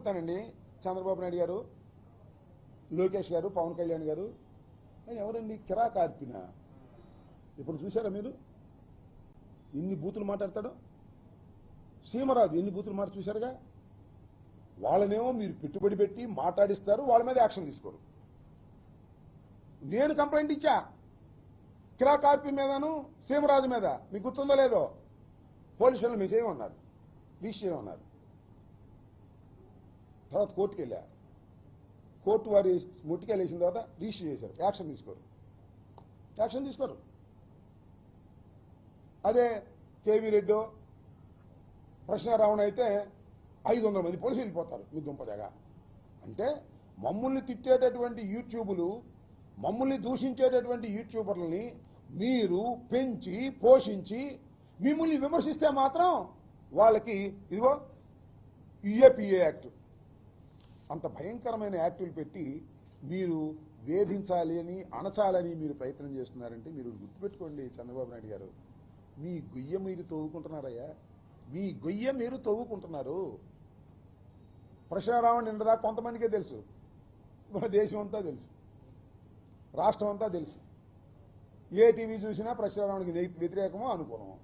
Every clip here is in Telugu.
చెప్తానండి. చంద్రబాబు నాయుడు గారు, లోకేష్ గారు, పవన్ కళ్యాణ్ గారు ఆయన ఎవరండి? కిరా కార్పిన. ఇప్పుడు చూసారా మీరు ఎన్ని బూతులు మాట్లాడతాడో? సీమరాజు ఎన్ని బూతులు మాట చూశారుగా. వాళ్ళనేమో మీరు పెట్టుబడి పెట్టి మాట్లాడిస్తారు, వాళ్ళ మీద యాక్షన్ తీసుకోరు. నేను కంప్లైంట్ ఇచ్చా కిరా కార్పి మీదను సీమరాజు మీద, మీకు గుర్తుందో లేదో. పోలీసు వాళ్ళు మీరు చేయమన్నారు, రీచ్ చేయమన్నారు. తర్వాత కోర్టుకు వెళ్ళా, కోర్టు వారి ముట్టికెళ్ళి వేసిన తర్వాత రిజిస్టర్ చేశారు. యాక్షన్ తీసుకోరు. అదే కేవీ రెడ్డో ప్రశ్నారావణ అయితే 500 మంది పోలీసులు వెళ్ళిపోతారు మీ దుంపదగా. అంటే మమ్మల్ని తిట్టేటటువంటి యూట్యూబులు, మమ్మల్ని దూషించేటటువంటి యూట్యూబర్లని మీరు పెంచి పోషించి మిమ్మల్ని విమర్శిస్తే మాత్రం వాళ్ళకి ఇదిగో యుఏపిఏ యాక్ట్ అంత భయంకరమైన యాక్టులు పెట్టి మీరు వేధించాలి అని, అణచాలని మీరు ప్రయత్నం చేస్తున్నారంటే మీరు గుర్తుపెట్టుకోండి చంద్రబాబు నాయుడు గారు, మీ గొయ్య మీరు తవ్వుకుంటున్నారయ్యా. మీ గొయ్య మీరు తవ్వుకుంటున్నారు. ప్రశ్నారావణ నిండదా కొంతమందికే తెలుసు, దేశం అంతా తెలుసు, రాష్ట్రం అంతా తెలుసు. ఏ టీవీ చూసినా ప్రశ్నారావణకి వ్యతిరేకమో అనుకూలమో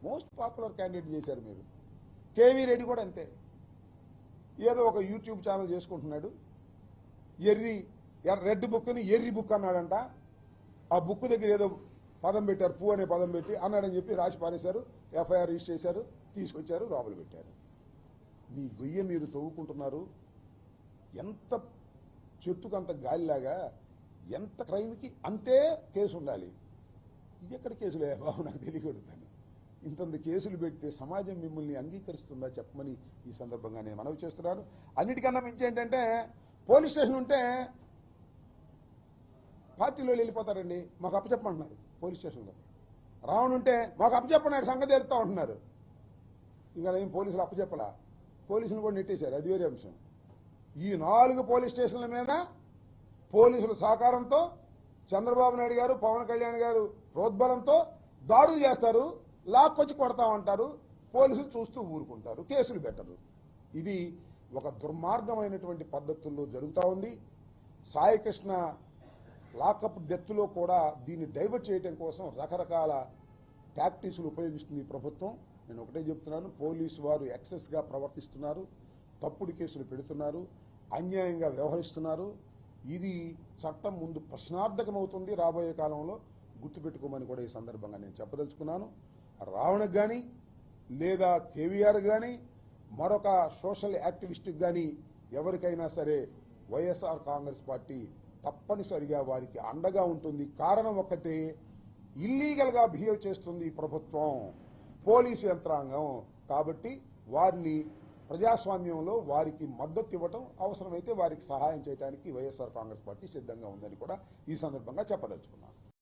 మోస్ట్ పాపులర్ క్యాండిడేట్ చేశారు మీరు. కేవీ రెడ్డి కూడా అంతే, ఏదో ఒక యూట్యూబ్ ఛానల్ చేసుకుంటున్నాడు. రెడ్ బుక్ని ఎర్రి బుక్ అన్నాడంట. ఆ బుక్ దగ్గర ఏదో పదం పెట్టారు, పూ అనే పదం పెట్టి అన్నాడని చెప్పి రాసి పారేశారు. ఎఫ్ఐఆర్ రిజిస్టర్ చేశారు, తీసుకొచ్చారు, లోపల పెట్టారు. మీ గొయ్య మీరు తవ్వుకుంటున్నారు. ఎంత చెట్టుకంత గాలిలాగా, ఎంత క్రైమ్కి అంతే కేసు ఉండాలి. ఇది ఎక్కడ కేసులే బాబు, నాకు తెలియకూడతాను. ఇంతంత కేసులు పెడితే సమాజం మిమ్మల్ని అంగీకరిస్తుందా చెప్పమని ఈ సందర్భంగా నేను మనవి చేస్తున్నాను. అన్నిటికన్నా మించి ఏంటంటే, పోలీస్ స్టేషన్ ఉంటే పార్టీలో వెళ్ళిపోతారండి, మాకు అప్పచెప్పమంటున్నారు. పోలీస్ స్టేషన్లో రావణుంటే మాకు అప్పచెప్పన్నాడు, సంగతి తెలుస్తా ఉంటున్నారు. ఇంకా ఏం పోలీసులు అప్పచెప్పలా, పోలీసులు కూడా నెట్టేశారు, అది వేరే అంశం. ఈ 4 పోలీస్ స్టేషన్ల మీద పోలీసుల సహకారంతో చంద్రబాబు నాయుడు గారు, పవన్ కళ్యాణ్ గారు ప్రోద్బలంతో దాడులు చేస్తారు, లాక్కొచ్చి కొడతామంటారు. పోలీసులు చూస్తూ ఊరుకుంటారు, కేసులు పెట్టరు. ఇది ఒక దుర్మార్గమైనటువంటి పద్ధతుల్లో జరుగుతూ ఉంది. సాయికృష్ణ లాకప్ డెత్లో కూడా దీన్ని డైవర్ట్ చేయడం కోసం రకరకాల టాక్టిక్స్లు ఉపయోగిస్తుంది ఈ ప్రభుత్వం. నేను ఒకటే చెప్తున్నాను, పోలీసు వారు ఎక్సెస్గా ప్రవర్తిస్తున్నారు, తప్పుడు కేసులు పెడుతున్నారు, అన్యాయంగా వ్యవహరిస్తున్నారు. ఇది చట్టం ముందు ప్రశ్నార్థకమవుతుంది రాబోయే కాలంలో. గుర్తుపెట్టుకోమని కూడా ఈ సందర్భంగా నేను చెప్పదలుచుకున్నాను. రావణకు కానీ, లేదా కేవీఆర్ కానీ, మరొక సోషల్ యాక్టివిస్ట్కి కానీ ఎవరికైనా సరే వైఎస్ఆర్ కాంగ్రెస్ పార్టీ తప్పనిసరిగా వారికి అండగా ఉంటుంది. కారణం ఒక్కటే, ఇల్లీగల్గా బిహేవ్ చేస్తుంది ఈ ప్రభుత్వం, పోలీసు యంత్రాంగం. కాబట్టి వారిని ప్రజాస్వామ్యంలో వారికి మద్దతు ఇవ్వటం, అవసరమైతే వారికి సహాయం చేయడానికి వైఎస్ఆర్ కాంగ్రెస్ పార్టీ సిద్ధంగా ఉందని కూడా ఈ సందర్భంగా చెప్పదలుచుకున్నాను.